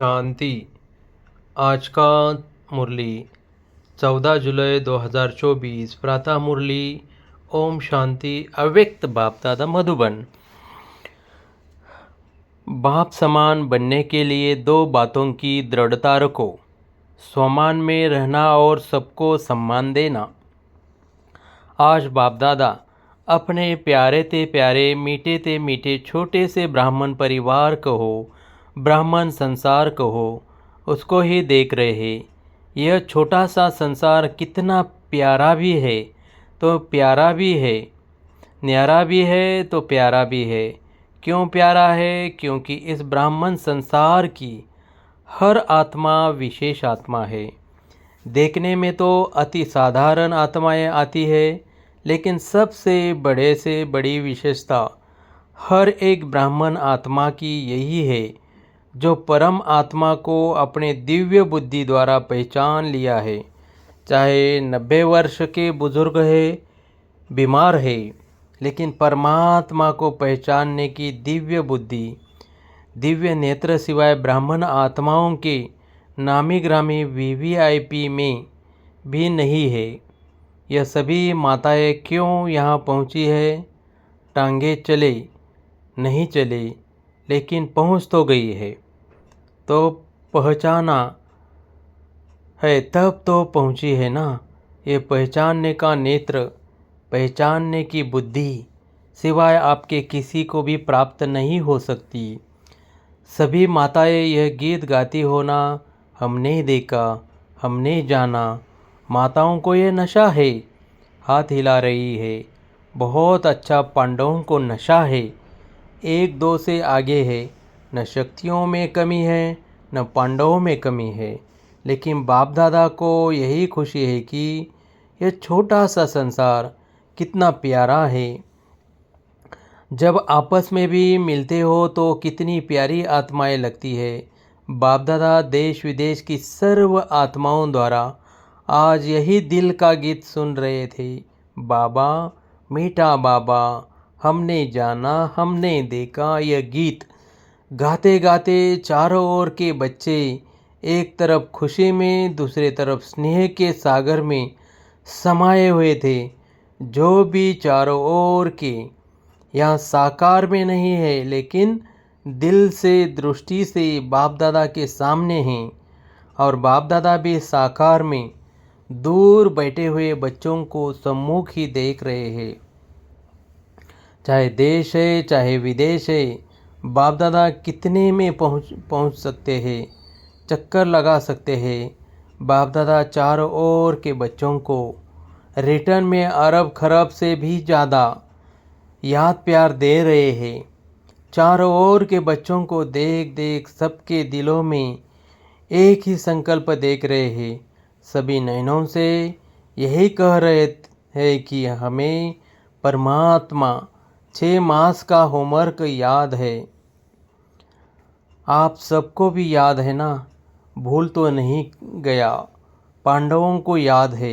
शांति। आज का मुरली 14 जुलाई 2024 प्रातः मुरली। ओम शांति। अव्यक्त बाप दादा मधुबन। बाप समान बनने के लिए दो बातों की दृढ़ता रखो, स्वमान में रहना और सबको सम्मान देना। आज बाप दादा अपने प्यारे ते प्यारे, मीठे ते मीठे छोटे से ब्राह्मण परिवार कहो, ब्राह्मण संसार कहो, उसको ही देख रहे हैं। यह छोटा सा संसार कितना प्यारा भी है तो प्यारा भी है, न्यारा भी है तो प्यारा भी है। क्यों प्यारा है? क्योंकि इस ब्राह्मण संसार की हर आत्मा विशेष आत्मा है। देखने में तो अति साधारण आत्माएं आती है, लेकिन सबसे बड़े से बड़ी विशेषता हर एक ब्राह्मण आत्मा की यही है, जो परम आत्मा को अपने दिव्य बुद्धि द्वारा पहचान लिया है। चाहे 90 वर्ष के बुजुर्ग है, बीमार है, लेकिन परमात्मा को पहचानने की दिव्य बुद्धि, दिव्य नेत्र सिवाय ब्राह्मण आत्माओं के नामी ग्रामी वीवीआईपी में भी नहीं है। यह सभी माताएं क्यों यहाँ पहुँची है? टांगे चले नहीं चले, लेकिन पहुँच तो गई है। तो पहचाना है तब तो पहुँची है ना। ये पहचानने का नेत्र, पहचानने की बुद्धि सिवाय आपके किसी को भी प्राप्त नहीं हो सकती। सभी माताएं यह गीत गाती हो ना, हमने देखा, हमने जाना। माताओं को ये नशा है, हाथ हिला रही है। बहुत अच्छा, पांडवों को नशा है, 1-2 से आगे है। न शक्तियों में कमी है, न पांडवों में कमी है। लेकिन बाप दादा को यही खुशी है कि यह छोटा सा संसार कितना प्यारा है। जब आपस में भी मिलते हो तो कितनी प्यारी आत्माएं लगती है। बाप दादा देश विदेश की सर्व आत्माओं द्वारा आज यही दिल का गीत सुन रहे थे। बाबा मीठा बाबा, हमने जाना, हमने देखा। यह गीत गाते गाते चारों ओर के बच्चे एक तरफ खुशी में, दूसरे तरफ स्नेह के सागर में समाये हुए थे। जो भी चारों ओर के यहाँ साकार में नहीं है, लेकिन दिल से, दृष्टि से बाप दादा के सामने हैं। और बाप दादा भी साकार में दूर बैठे हुए बच्चों को सम्मुख ही देख रहे हैं। चाहे देश है, चाहे विदेश है, बाप दादा कितने में पहुँच सकते हैं, चक्कर लगा सकते हैं। बाप दादा चारों ओर के बच्चों को रिटर्न में अरब खरब से भी ज़्यादा याद प्यार दे रहे हैं। चारों ओर के बच्चों को देख देख सबके दिलों में एक ही संकल्प देख रहे हैं। सभी नयनों से यही कह रहे हैं कि हमें परमात्मा 6 मास का होमवर्क याद है। आप सबको भी याद है ना, भूल तो नहीं गया। पांडवों को याद है,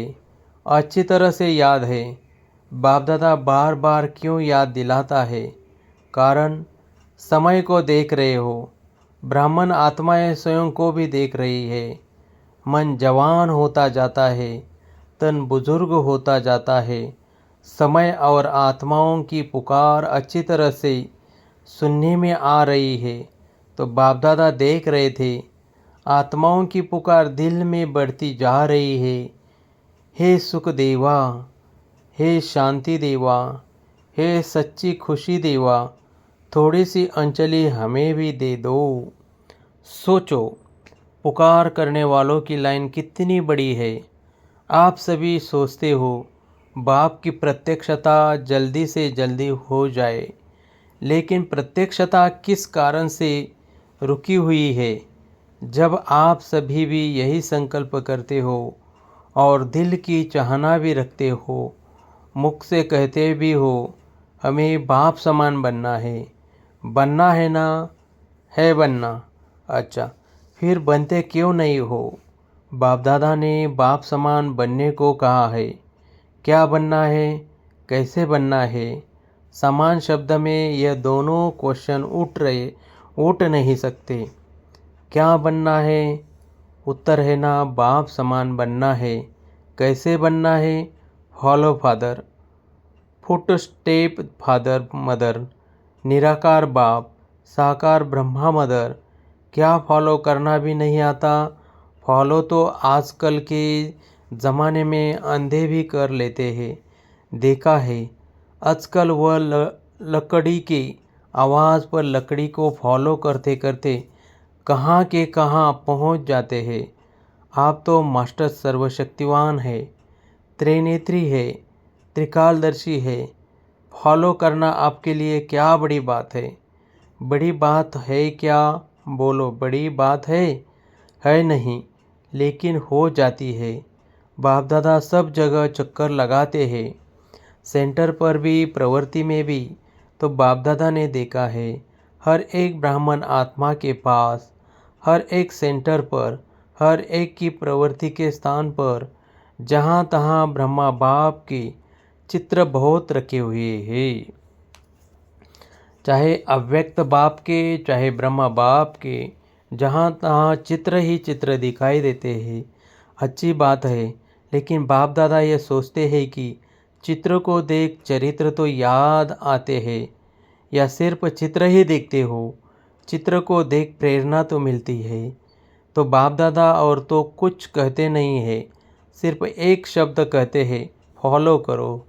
अच्छी तरह से याद है। बाप दादा बार बार क्यों याद दिलाता है? कारण समय को देख रहे हो, ब्राह्मण आत्माएं स्वयं को भी देख रही है। मन जवान होता जाता है, तन बुजुर्ग होता जाता है। समय और आत्माओं की पुकार अच्छी तरह से सुनने में आ रही है। तो बाप दादा देख रहे थे, आत्माओं की पुकार दिल में बढ़ती जा रही है। हे सुख देवा, हे शांति देवा, हे सच्ची खुशी देवा, थोड़ी सी अंजलि हमें भी दे दो। सोचो, पुकार करने वालों की लाइन कितनी बड़ी है। आप सभी सोचते हो बाप की प्रत्यक्षता जल्दी से जल्दी हो जाए, लेकिन प्रत्यक्षता किस कारण से रुकी हुई है? जब आप सभी भी यही संकल्प करते हो और दिल की चाहना भी रखते हो, मुख से कहते भी हो हमें बाप समान बनना है ना, है बनना। अच्छा, फिर बनते क्यों नहीं हो? बाप दादा ने बाप समान बनने को कहा है। क्या बनना है, कैसे बनना है? समान शब्द में यह दोनों क्वेश्चन उठ नहीं सकते। क्या बनना है? उत्तर है ना, बाप समान बनना है। कैसे बनना है? Follow father, foot step father mother, निराकार बाप, साकार ब्रह्मा मदर। क्या फॉलो करना भी नहीं आता? फॉलो तो आजकल के ज़माने में अंधे भी कर लेते हैं। देखा है आजकल वह लकड़ी की आवाज़ पर लकड़ी को फॉलो करते करते कहाँ के कहाँ पहुँच जाते हैं। आप तो मास्टर सर्वशक्तिवान है, त्रिनेत्री है, त्रिकालदर्शी है। फॉलो करना आपके लिए क्या बड़ी बात है? बड़ी बात है क्या? बोलो, बड़ी बात है? है नहीं, लेकिन हो जाती है। बाप दादा सब जगह चक्कर लगाते हैं, सेंटर पर भी, प्रवृत्ति में भी। तो बाप दादा ने देखा है हर एक ब्राह्मण आत्मा के पास, हर एक सेंटर पर, हर एक की प्रवृत्ति के स्थान पर, जहाँ तहाँ ब्रह्मा बाप के चित्र बहुत रखे हुए हैं। चाहे अव्यक्त बाप के, चाहे ब्रह्मा बाप के, जहाँ तहाँ चित्र ही चित्र दिखाई देते हैं। अच्छी बात है, लेकिन बाप दादा ये सोचते हैं कि चित्र को देख चरित्र तो याद आते हैं, या सिर्फ चित्र ही देखते हो? चित्र को देख प्रेरणा तो मिलती है। तो बाप दादा और तो कुछ कहते नहीं है, सिर्फ एक शब्द कहते हैं, फॉलो करो।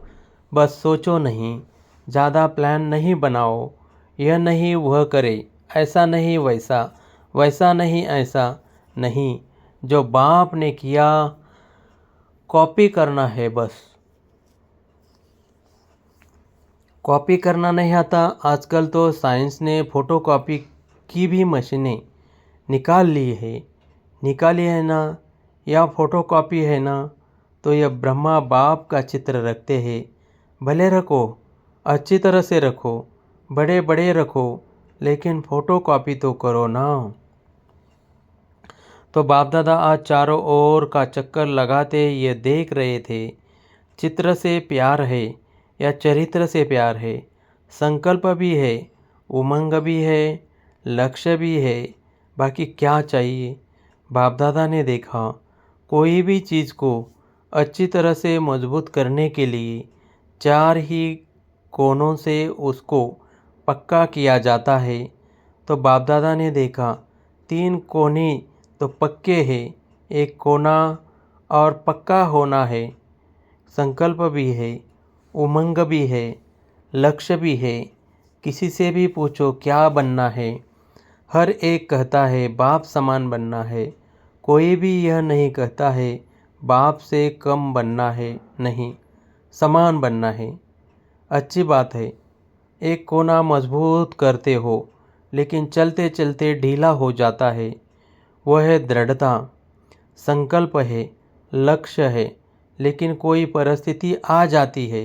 बस सोचो नहीं, ज़्यादा प्लान नहीं बनाओ। यह नहीं वह करे, ऐसा नहीं वैसा, वैसा नहीं ऐसा नहीं। जो बाप ने किया कॉपी करना है बस। कॉपी करना नहीं आता। आजकल तो साइंस ने फ़ोटोकॉपी की भी मशीनें निकाली है ना। या फ़ोटोकॉपी है ना, तो यह ब्रह्मा बाप का चित्र रखते हैं। भले रखो, अच्छी तरह से रखो, बड़े बड़े रखो, लेकिन फ़ोटोकॉपी तो करो ना। तो बाप दादा आज चारों ओर का चक्कर लगाते ये देख रहे थे, चित्र से प्यार है या चरित्र से प्यार है? संकल्प भी है, उमंग भी है, लक्ष्य भी है, बाकी क्या चाहिए? बाप दादा ने देखा कोई भी चीज़ को अच्छी तरह से मजबूत करने के लिए चार ही कोनों से उसको पक्का किया जाता है। तो बाप दादा ने देखा तीन कोने तो पक्के हैं, एक कोना और पक्का होना है। संकल्प भी है, उमंग भी है, लक्ष्य भी है। किसी से भी पूछो क्या बनना है, हर एक कहता है बाप समान बनना है। कोई भी यह नहीं कहता है बाप से कम बनना है, नहीं, समान बनना है। अच्छी बात है, एक कोना मजबूत करते हो, लेकिन चलते चलते ढीला हो जाता है। वह है दृढ़ता। संकल्प है, लक्ष्य है, लेकिन कोई परिस्थिति आ जाती है।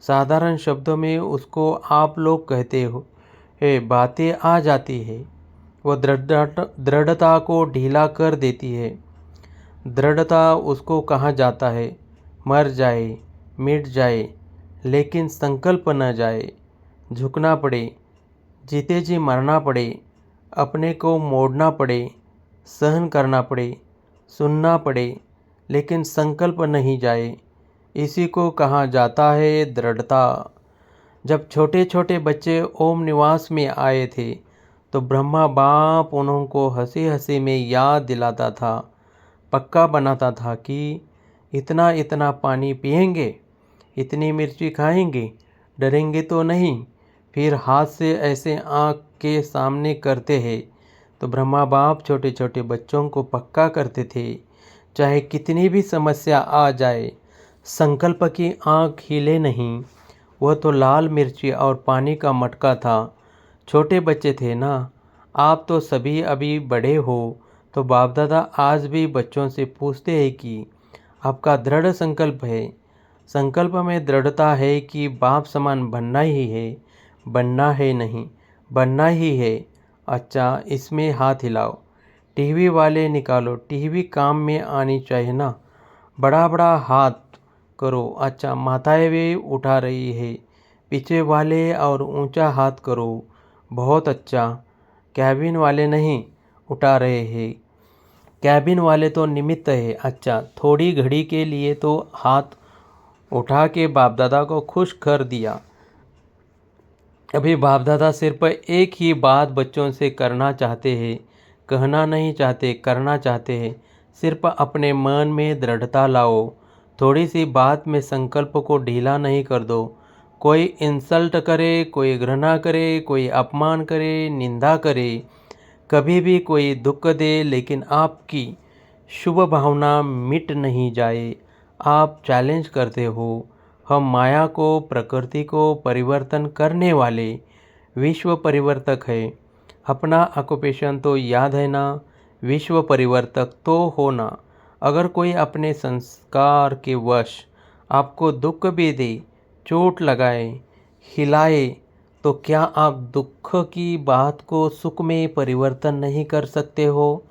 साधारण शब्दों में उसको आप लोग कहते हो बातें आ जाती है, वह दृढ़ता को ढीला कर देती है। दृढ़ता उसको कहा जाता है मर जाए, मिट जाए, लेकिन संकल्प न जाए। झुकना पड़े, जीते जी मरना पड़े, अपने को मोड़ना पड़े, सहन करना पड़े, सुनना पड़े, लेकिन संकल्प नहीं जाए। इसी को कहा जाता है दृढ़ता। जब छोटे छोटे बच्चे ओम निवास में आए थे, तो ब्रह्मा बाप उनको हंसी हंसी में याद दिलाता था, पक्का बनाता था कि इतना इतना पानी पिएंगे, इतनी मिर्ची खाएंगे, डरेंगे तो नहीं। फिर हाथ से ऐसे आँख के सामने करते हैं। तो ब्रह्मा बाप छोटे छोटे बच्चों को पक्का करते थे, चाहे कितनी भी समस्या आ जाए, संकल्प की आँख हिले नहीं। वह तो लाल मिर्ची और पानी का मटका था। छोटे बच्चे थे ना, आप तो सभी अभी बड़े हो। तो बाप दादा आज भी बच्चों से पूछते हैं कि आपका दृढ़ संकल्प है? संकल्प में दृढ़ता है कि बाप समान बनना ही है, बनना है नहीं, बनना ही है। अच्छा, इसमें हाथ हिलाओ, टीवी वाले निकालो, टीवी काम में आनी चाहिए ना। बड़ा बड़ा हाथ करो। अच्छा, माताएं भी उठा रही है, पीछे वाले और ऊंचा हाथ करो। बहुत अच्छा, कैबिन वाले नहीं, उठा रहे हैं। कैबिन वाले तो निमित्त है। अच्छा, थोड़ी घड़ी के लिए तो हाथ उठा के बाप दादा को खुश कर दिया। अभी बाप दादा सिर्फ एक ही बात बच्चों से करना चाहते हैं, कहना नहीं चाहते, करना चाहते हैं। सिर्फ अपने मन में दृढ़ता लाओ। थोड़ी सी बात में संकल्प को ढीला नहीं कर दो। कोई इंसल्ट करे, कोई घृणा करे, कोई अपमान करे, निंदा करे, कभी भी कोई दुख दे, लेकिन आपकी शुभ भावना मिट नहीं जाए। आप चैलेंज करते हो। हम माया को, प्रकृति को परिवर्तन करने वाले विश्व परिवर्तक है। अपना ऑक्यूपेशन तो याद है ना, विश्व परिवर्तक तो होना। अगर कोई अपने संस्कार के वश आपको दुख भी दे, चोट लगाए, हिलाए, तो क्या आप दुख की बात को सुख में परिवर्तन नहीं कर सकते हो?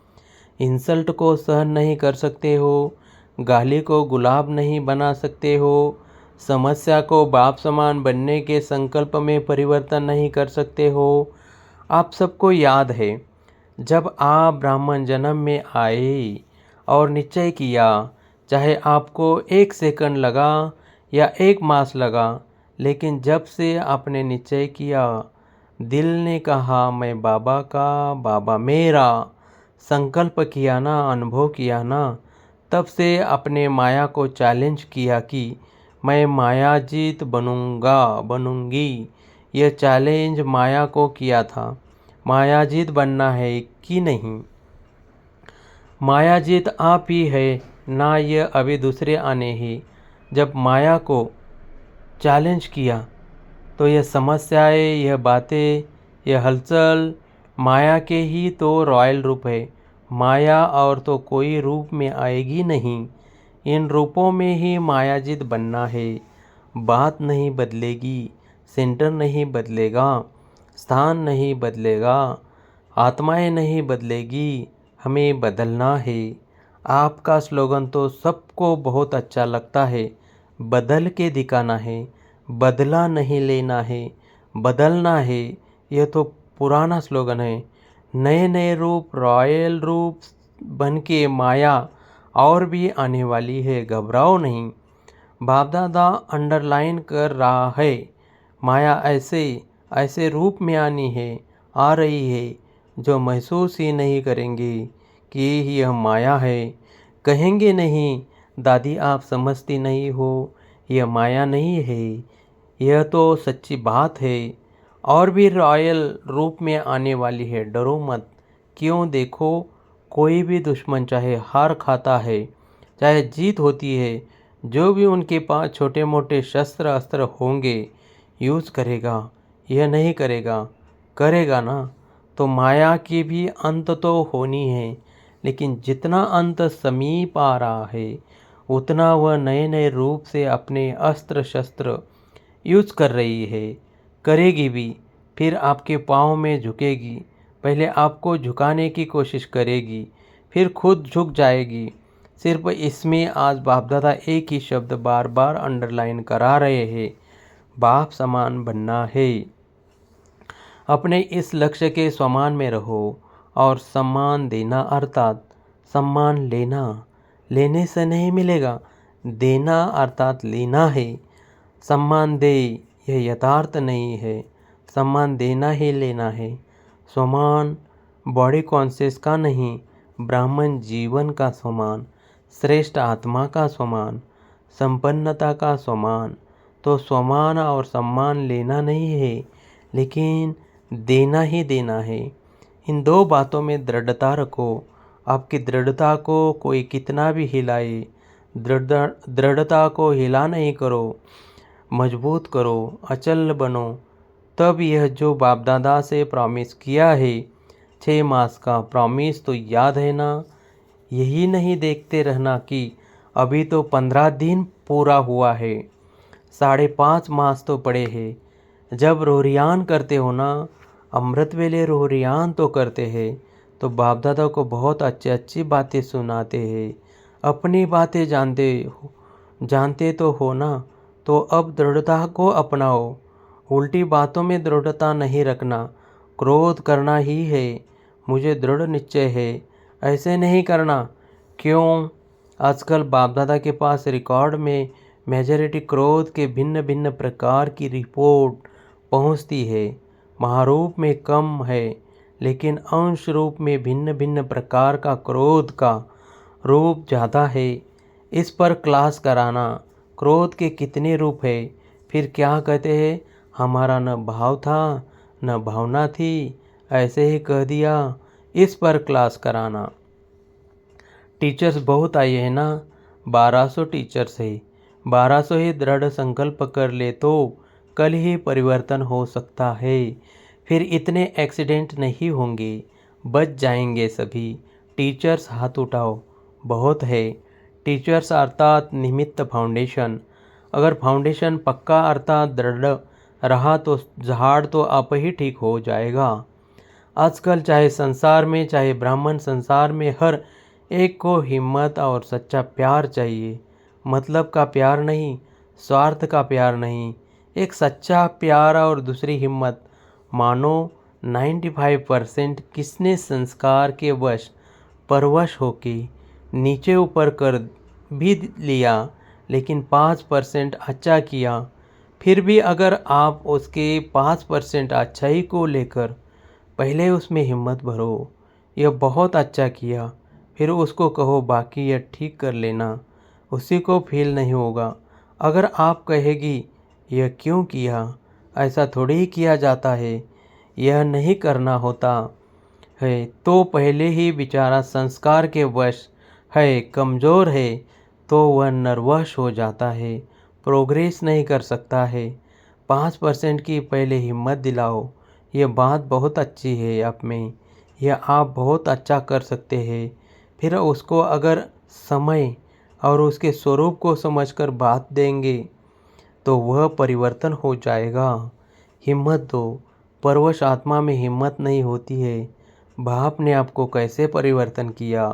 इंसल्ट को सहन नहीं कर सकते हो? गाली को गुलाब नहीं बना सकते हो? समस्या को बाप समान बनने के संकल्प में परिवर्तन नहीं कर सकते हो? आप सबको याद है, जब आप ब्राह्मण जन्म में आए और निश्चय किया, चाहे आपको 1 सेकंड लगा या 1 मास लगा, लेकिन जब से आपने निश्चय किया, दिल ने कहा मैं बाबा का, बाबा मेरा, संकल्प किया ना, अनुभव किया ना, तब से अपने माया को चैलेंज किया कि मैं मायाजीत बनूंगा, बनूंगी। यह चैलेंज माया को किया था। मायाजीत बनना है कि नहीं? मायाजीत आप ही है ना, यह अभी दूसरे आने ही। जब माया को चैलेंज किया तो यह समस्याएं, यह बातें, यह हलचल माया के ही तो रॉयल रूप है। माया और तो कोई रूप में आएगी नहीं। इन रूपों में ही मायाजीत बनना है। बात नहीं बदलेगी, सेंटर नहीं बदलेगा, स्थान नहीं बदलेगा, आत्माएं नहीं बदलेगी, हमें बदलना है। आपका स्लोगन तो सबको बहुत अच्छा लगता है, बदल के दिखाना है, बदला नहीं लेना है, बदलना है। यह तो पुराना स्लोगन है। नए नए रूप, रॉयल रूप बन के माया और भी आने वाली है, घबराओ नहीं। बाप दादा अंडरलाइन कर रहा है, माया ऐसे ऐसे रूप में आनी है, आ रही है, जो महसूस ही नहीं करेंगे कि यह माया है। कहेंगे नहीं, दादी आप समझती नहीं हो, यह माया नहीं है, यह तो सच्ची बात है। और भी रॉयल रूप में आने वाली है, डरो मत। क्यों? देखो, कोई भी दुश्मन चाहे हार खाता है, चाहे जीत होती है, जो भी उनके पास छोटे मोटे शस्त्र अस्त्र होंगे यूज़ करेगा। यह नहीं करेगा, करेगा ना, तो माया की भी अंत तो होनी है। लेकिन जितना अंत समीप आ रहा है, उतना वह नए नए रूप से अपने अस्त्र शस्त्र यूज़ कर रही है, करेगी भी। फिर आपके पाँव में झुकेगी। पहले आपको झुकाने की कोशिश करेगी, फिर खुद झुक जाएगी। सिर्फ इसमें आज बाप दादा एक ही शब्द बार बार अंडरलाइन करा रहे हैं, बाप समान बनना है। अपने इस लक्ष्य के समान में रहो और सम्मान देना, अर्थात सम्मान लेना। लेने से नहीं मिलेगा, देना अर्थात लेना है। सम्मान दे, यह यथार्थ नहीं है। सम्मान देना ही लेना है। सम्मान बॉडी कॉन्शियस का नहीं, ब्राह्मण जीवन का सम्मान, श्रेष्ठ आत्मा का सम्मान, संपन्नता का सम्मान। तो सम्मान और सम्मान लेना नहीं है, लेकिन देना ही देना है। इन दो बातों में दृढ़ता रखो। आपकी दृढ़ता को कोई कितना भी हिलाए, दृढ़ता को हिला नहीं करो, मजबूत करो, अचल बनो। तब यह जो बाप दादा से प्रॉमिस किया है, 6 मास का प्रॉमिस तो याद है ना? यही नहीं देखते रहना कि अभी तो 15 दिन पूरा हुआ है, 5.5 मास तो पड़े हैं। जब रोहरियान करते हो ना, अमृत वेले रोहरियान तो करते हैं, तो बाप दादा को बहुत अच्छी बातें सुनाते हैं। अपनी बातें जानते तो हो ना, तो अब दृढ़ता को अपनाओ। उल्टी बातों में दृढ़ता नहीं रखना, क्रोध करना ही है। मुझे दृढ़ निश्चय है, ऐसे नहीं करना। क्यों? आजकल बाप दादा के पास रिकॉर्ड में मेजॉरिटी क्रोध के भिन्न भिन्न प्रकार की रिपोर्ट पहुंचती है। महारूप में कम है, लेकिन अंश रूप में भिन्न भिन्न प्रकार का क्रोध का रूप ज़्यादा है। इस पर क्लास कराना, क्रोध के कितने रूप है, फिर क्या कहते हैं, हमारा न भाव था न भावना थी, ऐसे ही कह दिया। इस पर क्लास कराना। टीचर्स बहुत आए हैं ना, 1200 टीचर्स है। 1200 ही दृढ़ संकल्प कर ले तो कल ही परिवर्तन हो सकता है। फिर इतने एक्सीडेंट नहीं होंगे, बच जाएंगे सभी। टीचर्स हाथ उठाओ, बहुत है। टीचर्स अर्थात निमित्त फाउंडेशन। अगर फाउंडेशन पक्का अर्थात दृढ़ रहा तो झाड़ तो आप ही ठीक हो जाएगा। आजकल चाहे संसार में चाहे ब्राह्मण संसार में हर एक को हिम्मत और सच्चा प्यार चाहिए। मतलब का प्यार नहीं, स्वार्थ का प्यार नहीं, एक सच्चा प्यार और दूसरी हिम्मत। मानो 95% किसने संस्कार के वश परवश होके नीचे ऊपर कर भी लिया, लेकिन 5% अच्छा किया। फिर भी अगर आप उसके 5% अच्छाई को लेकर पहले उसमें हिम्मत भरो, यह बहुत अच्छा किया, फिर उसको कहो बाकी यह ठीक कर लेना, उसी को फील नहीं होगा। अगर आप कहेगी यह क्यों किया, ऐसा थोड़ी ही किया जाता है, यह नहीं करना होता है, तो पहले ही बेचारा संस्कार के वश है, कमज़ोर है, तो वह नर्वस हो जाता है, प्रोग्रेस नहीं कर सकता है। 5% की पहले हिम्मत दिलाओ। यह बात बहुत अच्छी है आप में, यह आप बहुत अच्छा कर सकते हैं। फिर उसको अगर समय और उसके स्वरूप को समझकर बात देंगे तो वह परिवर्तन हो जाएगा। हिम्मत दो। परवश आत्मा में हिम्मत नहीं होती है। बाप ने आपको कैसे परिवर्तन किया,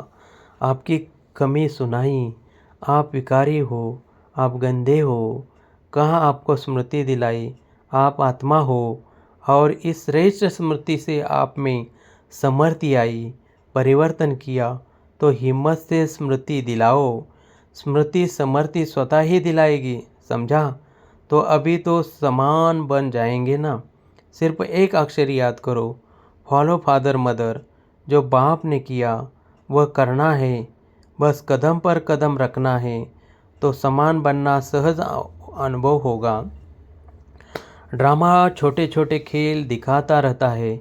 आपकी कमी सुनाई, आप विकारी हो, आप गंदे हो, कहाँ आपको स्मृति दिलाई, आप आत्मा हो, और इस श्रेष्ठ स्मृति से आप में समर्थि आई, परिवर्तन किया। तो हिम्मत से स्मृति दिलाओ। स्मृति समर्थि स्वतः ही दिलाएगी, समझा? तो अभी तो समान बन जाएंगे ना। सिर्फ एक अक्षर याद करो, फॉलो फादर मदर। जो बाप ने किया वह करना है, बस कदम पर कदम रखना है, तो समान बनना सहज अनुभव होगा। ड्रामा छोटे छोटे खेल दिखाता रहता है,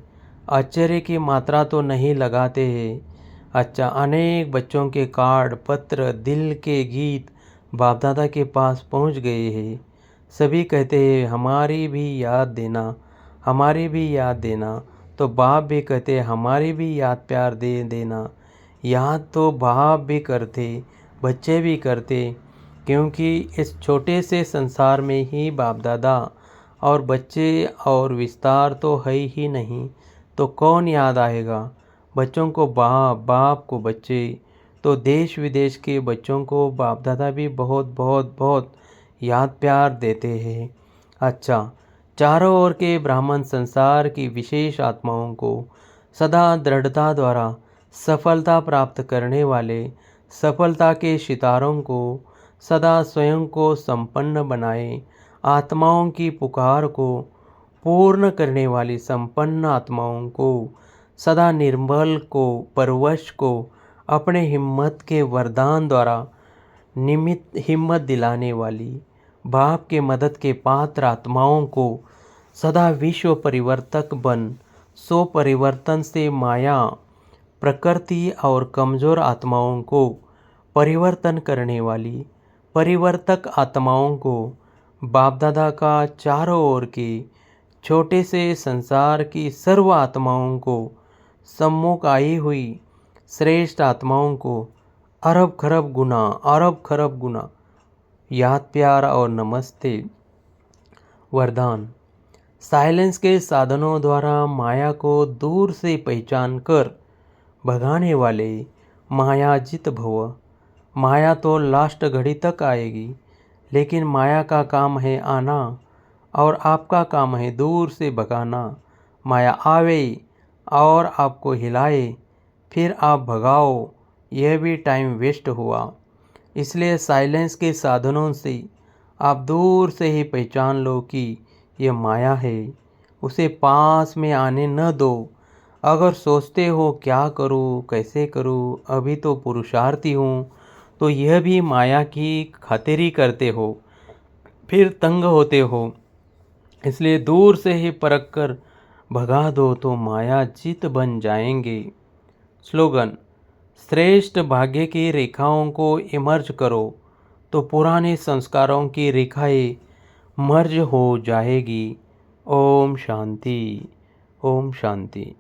आश्चर्य की मात्रा तो नहीं लगाते हैं। अच्छा, अनेक बच्चों के कार्ड, पत्र, दिल के गीत बाप दादा के पास पहुंच गए हैं। सभी कहते हैं हमारी भी याद देना, हमारी भी याद देना। तो बाप भी कहते हमारी भी याद प्यार दे देना। याद तो बाप भी करते, बच्चे भी करते, क्योंकि इस छोटे से संसार में ही बाप दादा और बच्चे और विस्तार तो है ही नहीं, तो कौन याद आएगा? बच्चों को बाप, बाप को बच्चे, तो देश विदेश के बच्चों को बाप दादा भी बहुत बहुत बहुत याद प्यार देते हैं। अच्छा, चारों ओर के ब्राह्मण संसार की विशेष आत्माओं को सदा दृढ़ता द्वारा सफलता प्राप्त करने वाले सफलता के सितारों को सदा स्वयं को संपन्न बनाए, आत्माओं की पुकार को पूर्ण करने वाली संपन्न आत्माओं को सदा निर्मल को परवश को अपने हिम्मत के वरदान द्वारा निमित्त हिम्मत दिलाने वाली बाप के मदद के पात्र आत्माओं को सदा विश्व परिवर्तक बन सो परिवर्तन से माया प्रकृति और कमज़ोर आत्माओं को परिवर्तन करने वाली परिवर्तक आत्माओं को बाप दादा का चारों ओर के छोटे से संसार की सर्व आत्माओं को सम्मुख आई हुई श्रेष्ठ आत्माओं को अरब खरब गुना याद प्यार और नमस्ते। वरदान। साइलेंस के साधनों द्वारा माया को दूर से पहचान कर भगाने वाले मायाजित भव। माया तो लास्ट घड़ी तक आएगी, लेकिन माया का काम है आना और आपका काम है दूर से भगाना। माया आवे और आपको हिलाए फिर आप भगाओ, यह भी टाइम वेस्ट हुआ। इसलिए साइलेंस के साधनों से आप दूर से ही पहचान लो कि यह माया है, उसे पास में आने न दो। अगर सोचते हो क्या करूँ कैसे करूँ, अभी तो पुरुषार्थी हूँ, तो यह भी माया की खातिरी करते हो, फिर तंग होते हो। इसलिए दूर से ही परख कर भगा दो तो माया जित बन जाएंगे। स्लोगन: श्रेष्ठ भाग्य की रेखाओं को इमर्ज करो तो पुराने संस्कारों की रेखाएं मर्ज हो जाएगी। ओम शांति। ओम शांति।